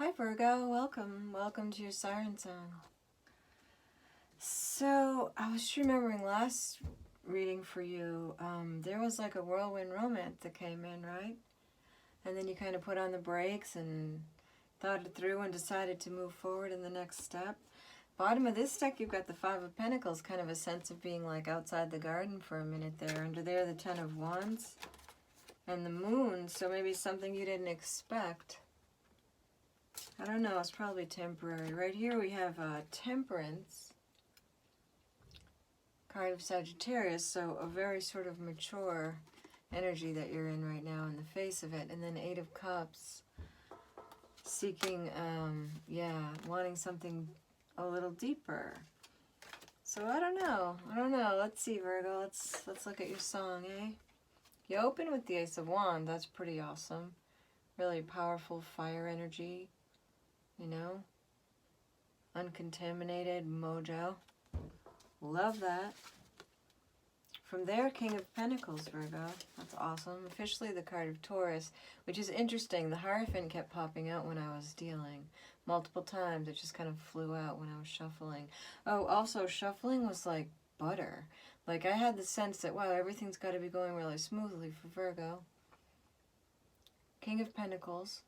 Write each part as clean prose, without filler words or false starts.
Hi Virgo, welcome to your Siren song. So I was remembering last reading for you, there was like a whirlwind romance that came in, right? And then you kind of put on the brakes and thought it through and decided to move forward in the next step. Bottom of this deck, you've got the Five of Pentacles, kind of a sense of being like outside the garden for a minute there. Under there, the Ten of Wands and the Moon, so maybe something you didn't expect. I don't know, it's probably temporary. Right here we have Temperance, card of Sagittarius, so a very sort of mature energy that you're in right now in the face of it. And then Eight of Cups, seeking, wanting something a little deeper. So I don't know. Let's see, Virgo. Let's look at your song, eh? You open with the Ace of Wands. That's pretty awesome. Really powerful fire energy. You know, uncontaminated mojo. Love that. From there, King of Pentacles, Virgo. That's awesome. Officially the card of Taurus, which is interesting. The Hierophant kept popping out when I was dealing. Multiple times. It just kind of flew out when I was shuffling. Oh, also, shuffling was like butter. Like, I had the sense that, wow, everything's got to be going really smoothly for Virgo. King of Pentacles.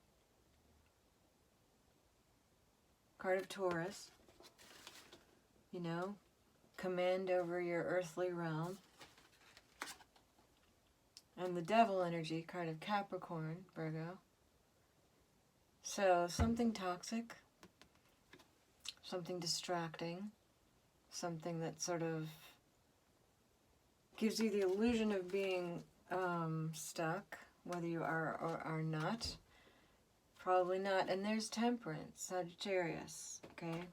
Card of Taurus, you know, command over your earthly realm. And the Devil energy, card of Capricorn, Virgo. So something toxic, something distracting, something that sort of gives you the illusion of being stuck, whether you are or are not. Probably not. And there's Temperance, Sagittarius, okay?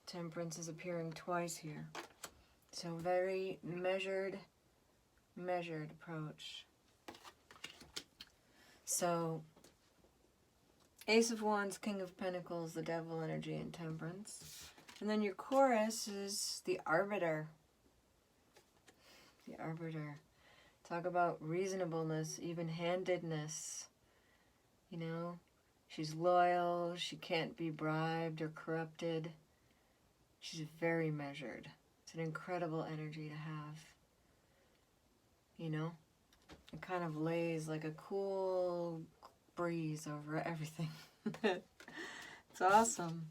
Temperance is appearing twice here. So very measured approach. So Ace of Wands, King of Pentacles, the Devil energy, and Temperance. And then your chorus is the Arbiter. The Arbiter. Talk about reasonableness, even-handedness, you know? She's loyal, she can't be bribed or corrupted. She's very measured. It's an incredible energy to have. You know? It kind of lays like a cool breeze over everything. It's awesome.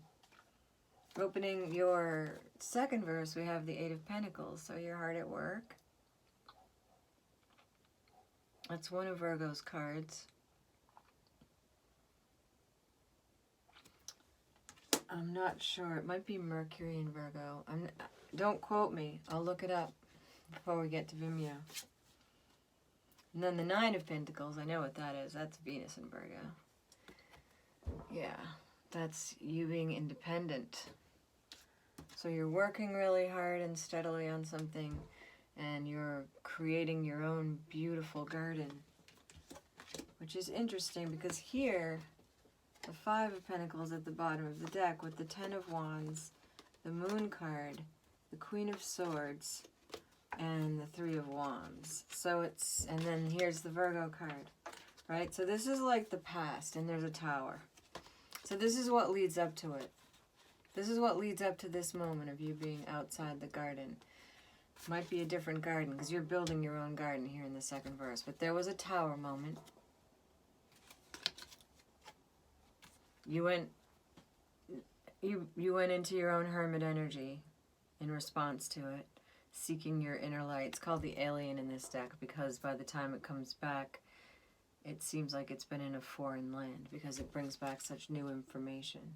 Opening your second verse, we have the Eight of Pentacles, so you're hard at work. That's one of Virgo's cards. I'm not sure. It might be Mercury in Virgo. Don't quote me. I'll look it up before we get to Vimeo. And then the Nine of Pentacles. I know what that is. That's Venus in Virgo. Yeah. That's you being independent. So you're working really hard and steadily on something, and you're creating your own beautiful garden. Which is interesting because here, the Five of Pentacles at the bottom of the deck with the Ten of Wands, the Moon card, the Queen of Swords, and the Three of Wands. So it's, and then here's the Virgo card, right? So this is like the past, and there's a tower. So this is what leads up to it. This is what leads up to this moment of you being outside the garden. Might be a different garden because you're building your own garden here in the second verse. But there was a tower moment. You went into your own hermit energy in response to it, seeking your inner light. It's called the Alien in this deck because by the time it comes back, it seems like it's been in a foreign land because it brings back such new information.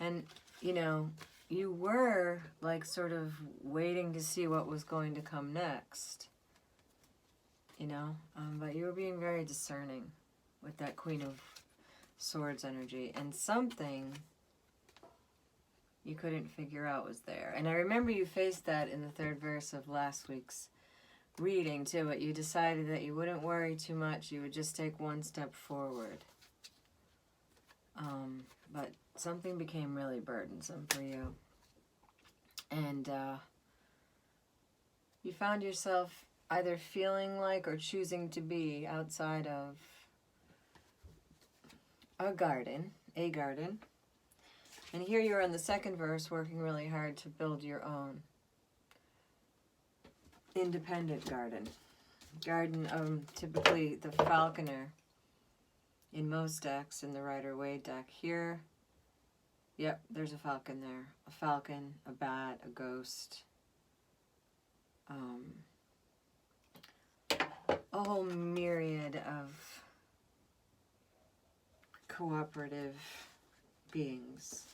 And, you know, you were like sort of waiting to see what was going to come next, you know, but you were being very discerning with that Queen of Swords energy, and something you couldn't figure out was there. And I remember you faced that in the third verse of last week's reading too, but you decided that you wouldn't worry too much, you would just take one step forward. But something became really burdensome for you. And you found yourself either feeling like or choosing to be outside of a garden a garden. And here you're in the second verse working really hard to build your own independent garden. Garden, typically the falconer in most decks, in the Rider-Waite deck. Here, yep, there's a falcon there. A falcon, a bat, a ghost. A whole myriad of cooperative beings.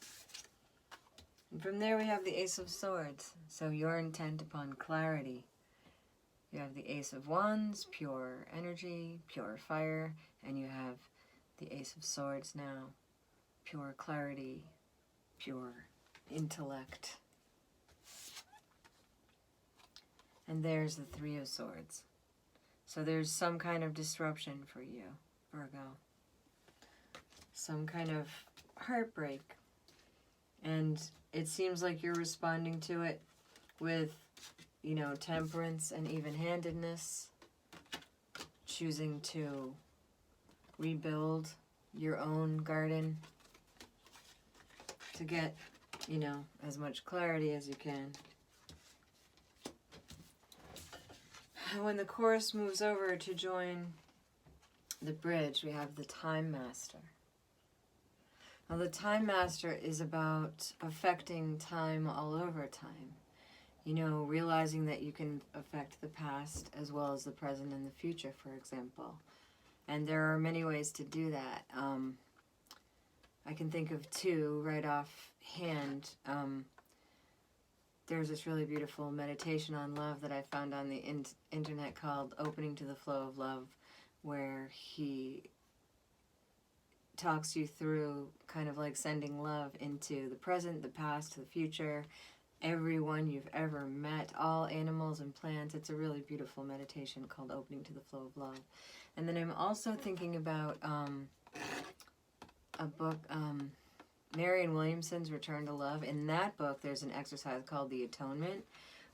And from there we have the Ace of Swords. So you're intent upon clarity. You have the Ace of Wands, pure energy, pure fire, and you have the Ace of Swords now, pure clarity, pure intellect. And there's the Three of Swords. So there's some kind of disruption for you, Virgo. Some kind of heartbreak. And it seems like you're responding to it with, you know, temperance and even-handedness. Choosing to rebuild your own garden to get, you know, as much clarity as you can. When the chorus moves over to join the bridge, we have the Time Master. Now, the Time Master is about affecting time all over time. You know, realizing that you can affect the past as well as the present and the future, for example. And there are many ways to do that. I can think of two right offhand. There's this really beautiful meditation on love that I found on the internet called Opening to the Flow of Love, where he talks you through kind of like sending love into the present, the past, the future, everyone you've ever met, all animals and plants. It's a really beautiful meditation called Opening to the Flow of Love. And then I'm also thinking about a book, Marianne Williamson's Return to Love. In that book, there's an exercise called the Atonement,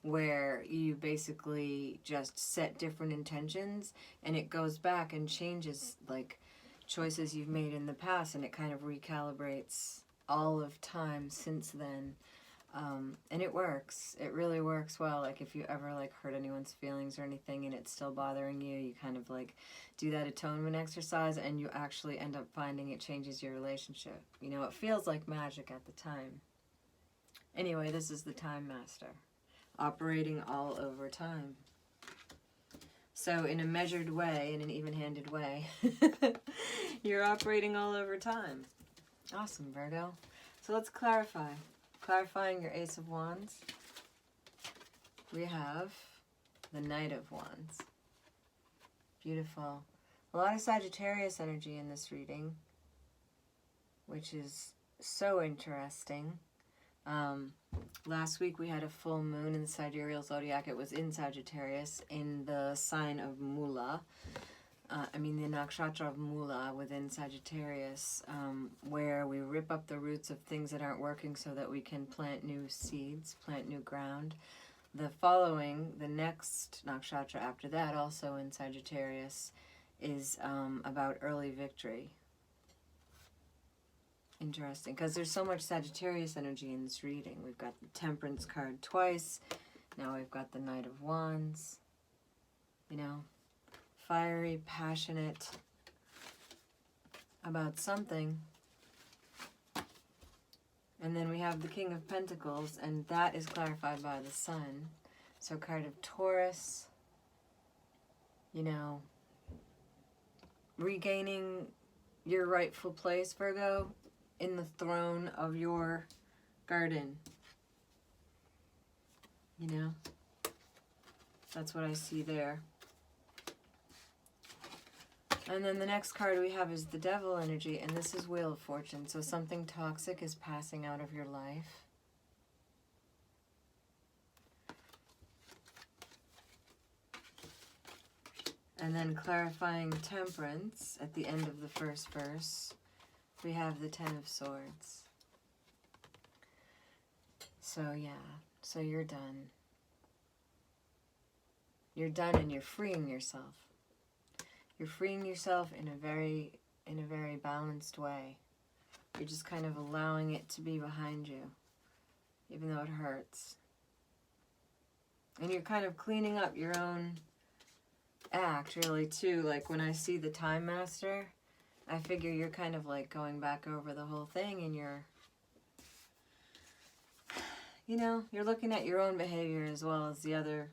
where you basically just set different intentions, and it goes back and changes, like, choices you've made in the past, and it kind of recalibrates all of time since then. And it works. It really works well. Like, if you ever, like, hurt anyone's feelings or anything and it's still bothering you, you kind of, like, do that atonement exercise and you actually end up finding it changes your relationship. You know, it feels like magic at the time. Anyway, this is the Time Master, operating all over time. So in a measured way, in an even-handed way, you're operating all over time. Awesome, Virgo. So let's clarify. Clarifying your Ace of Wands, we have the Knight of Wands. Beautiful. A lot of Sagittarius energy in this reading, which is so interesting. Last week we had a full moon in the sidereal zodiac. It was in Sagittarius, in the sign of Mula. The nakshatra of Mula within Sagittarius, where we rip up the roots of things that aren't working so that we can plant new seeds, plant new ground. The next nakshatra after that, also in Sagittarius, is about early victory. Interesting, because there's so much Sagittarius energy in this reading. We've got the Temperance card twice. Now we've got the Knight of Wands. You know, fiery, passionate about something. And then we have the King of Pentacles, and that is clarified by the Sun. So card of Taurus, you know, regaining your rightful place, Virgo, in the throne of your garden. You know, that's what I see there. And then the next card we have is the Devil energy, and this is Wheel of Fortune. So something toxic is passing out of your life. And then clarifying Temperance at the end of the first verse, we have the Ten of Swords. So yeah, so you're done. You're done and you're freeing yourself. You're freeing yourself in a very balanced way. You're just kind of allowing it to be behind you, even though it hurts. And you're kind of cleaning up your own act, really, too. Like, when I see the Time Master, I figure you're kind of, like, going back over the whole thing, and you're, you know, you're looking at your own behavior as well as the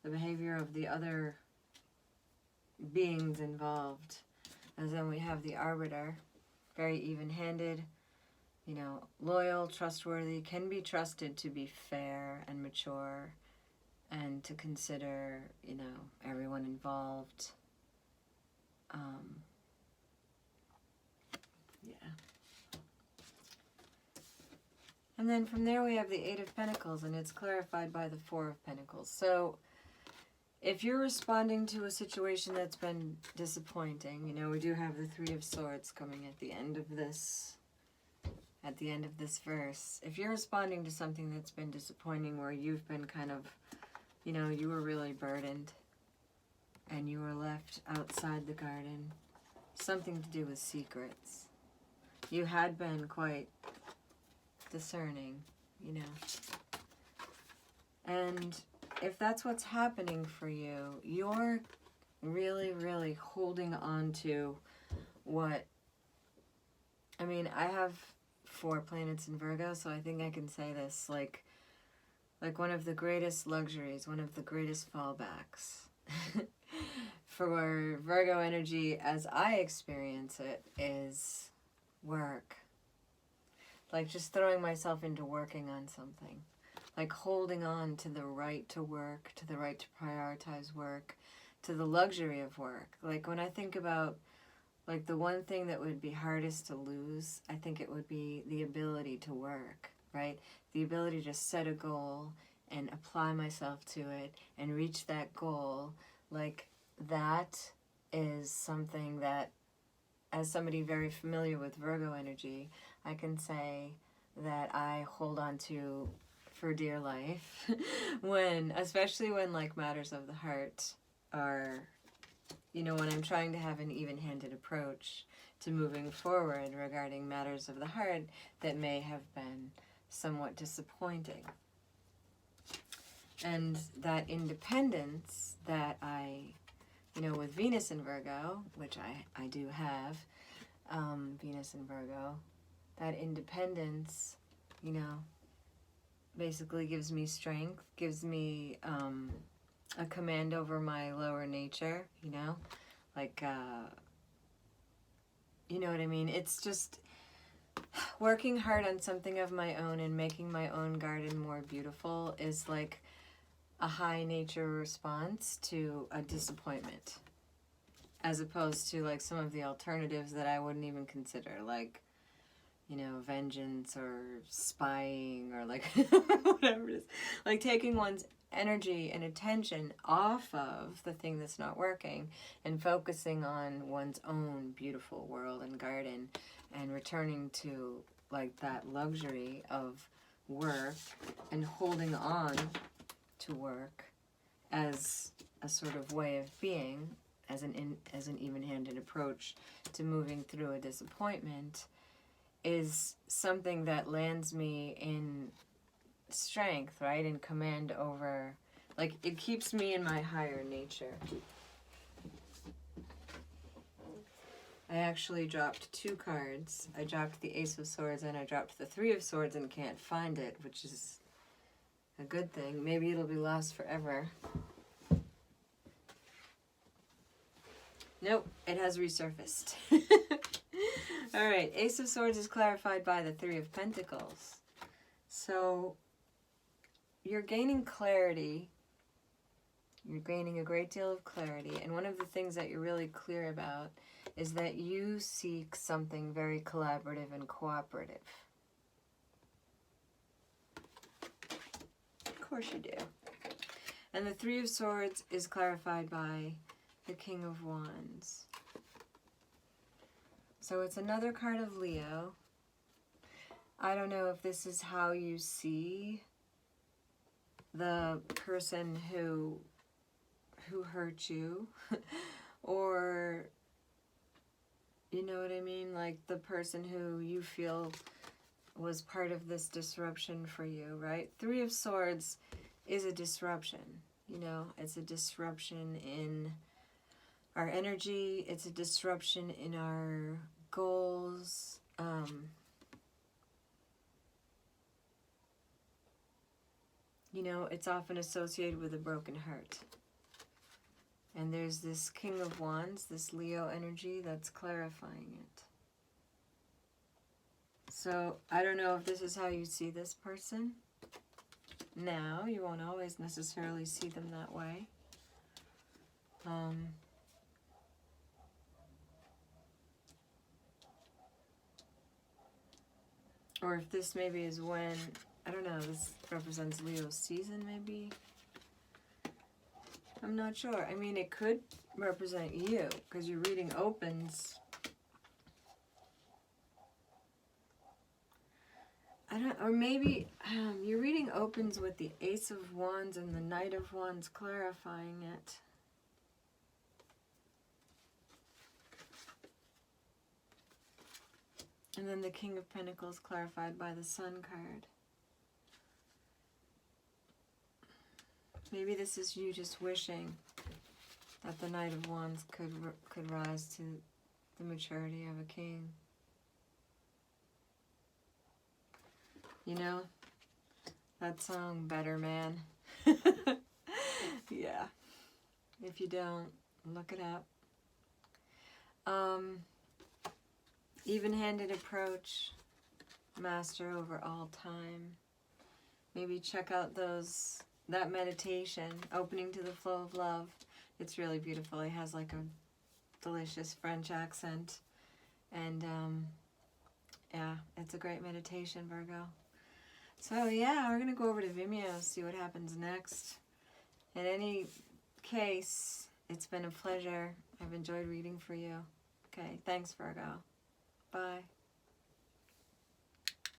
behavior of the other beings involved. And then we have the Arbiter, very even-handed, you know, loyal, trustworthy, can be trusted to be fair and mature, and to consider, you know, everyone involved. Yeah. And then from there we have the Eight of Pentacles, and it's clarified by the Four of Pentacles. So if you're responding to a situation that's been disappointing, you know, we do have the Three of Swords coming at the end of this verse. If you're responding to something that's been disappointing, where you've been kind of, you know, you were really burdened and you were left outside the garden, something to do with secrets. You had been quite discerning, you know. And if that's what's happening for you, you're really, really holding on to what, I mean, I have 4 planets in Virgo, so I think I can say this, like one of the greatest luxuries, one of the greatest fallbacks for Virgo energy as I experience it is work. Like just throwing myself into working on something. Like holding on to the right to work, to the right to prioritize work, to the luxury of work. Like when I think about like the one thing that would be hardest to lose, I think it would be the ability to work, right? The ability to set a goal and apply myself to it and reach that goal. Like that is something that, as somebody very familiar with Virgo energy, I can say that I hold on to for dear life when, especially when like matters of the heart are, you know, when I'm trying to have an even-handed approach to moving forward regarding matters of the heart that may have been somewhat disappointing. And that independence that I, you know, with Venus in Virgo, which I do have, Venus in Virgo, that independence, you know, basically gives me strength, gives me a command over my lower nature, you know, like, you know what I mean? It's just working hard on something of my own and making my own garden more beautiful is like a high nature response to a disappointment, as opposed to like some of the alternatives that I wouldn't even consider, like, you know, vengeance or spying or like whatever it is. Like taking one's energy and attention off of the thing that's not working and focusing on one's own beautiful world and garden and returning to like that luxury of work and holding on to work as a sort of way of being, as an even-handed approach to moving through a disappointment, is something that lands me in strength, right? In command over, like, it keeps me in my higher nature. I actually dropped 2 cards. I dropped the Ace of Swords and I dropped the 3 of Swords and can't find it, which is a good thing. Maybe it'll be lost forever. Nope, it has resurfaced. Alright, Ace of Swords is clarified by the 3 of Pentacles. So, you're gaining clarity. You're gaining a great deal of clarity. And one of the things that you're really clear about is that you seek something very collaborative and cooperative. Of course you do. And the 3 of Swords is clarified by the King of Wands. So it's another card of Leo. I don't know if this is how you see the person who hurt you or You know what I mean? Like the person who you feel was part of this disruption for you, right? Three of Swords is a disruption. You know, it's a disruption in our energy. It's a disruption in our goals. You know, it's often associated with a broken heart. And there's this King of Wands, this Leo energy that's clarifying it. So, I don't know if this is how you see this person. Now, you won't always necessarily see them that way. Or if this maybe is when, I don't know, this represents Leo's season maybe. I'm not sure. I mean, it could represent you because your reading opens. Or maybe your reading opens with the Ace of Wands and the Knight of Wands clarifying it. And then the King of Pentacles clarified by the Sun card. Maybe this is you just wishing that the Knight of Wands could rise to the maturity of a king. You know, that song, Better Man. Yeah. If you don't, look it up. Even-handed approach, master over all time. Maybe check out that meditation, Opening to the Flow of Love. It's really beautiful. It has like a delicious French accent. And yeah, it's a great meditation, Virgo. So yeah, we're going to go over to Vimeo, see what happens next. In any case, it's been a pleasure. I've enjoyed reading for you. Okay, thanks, Virgo. Bye.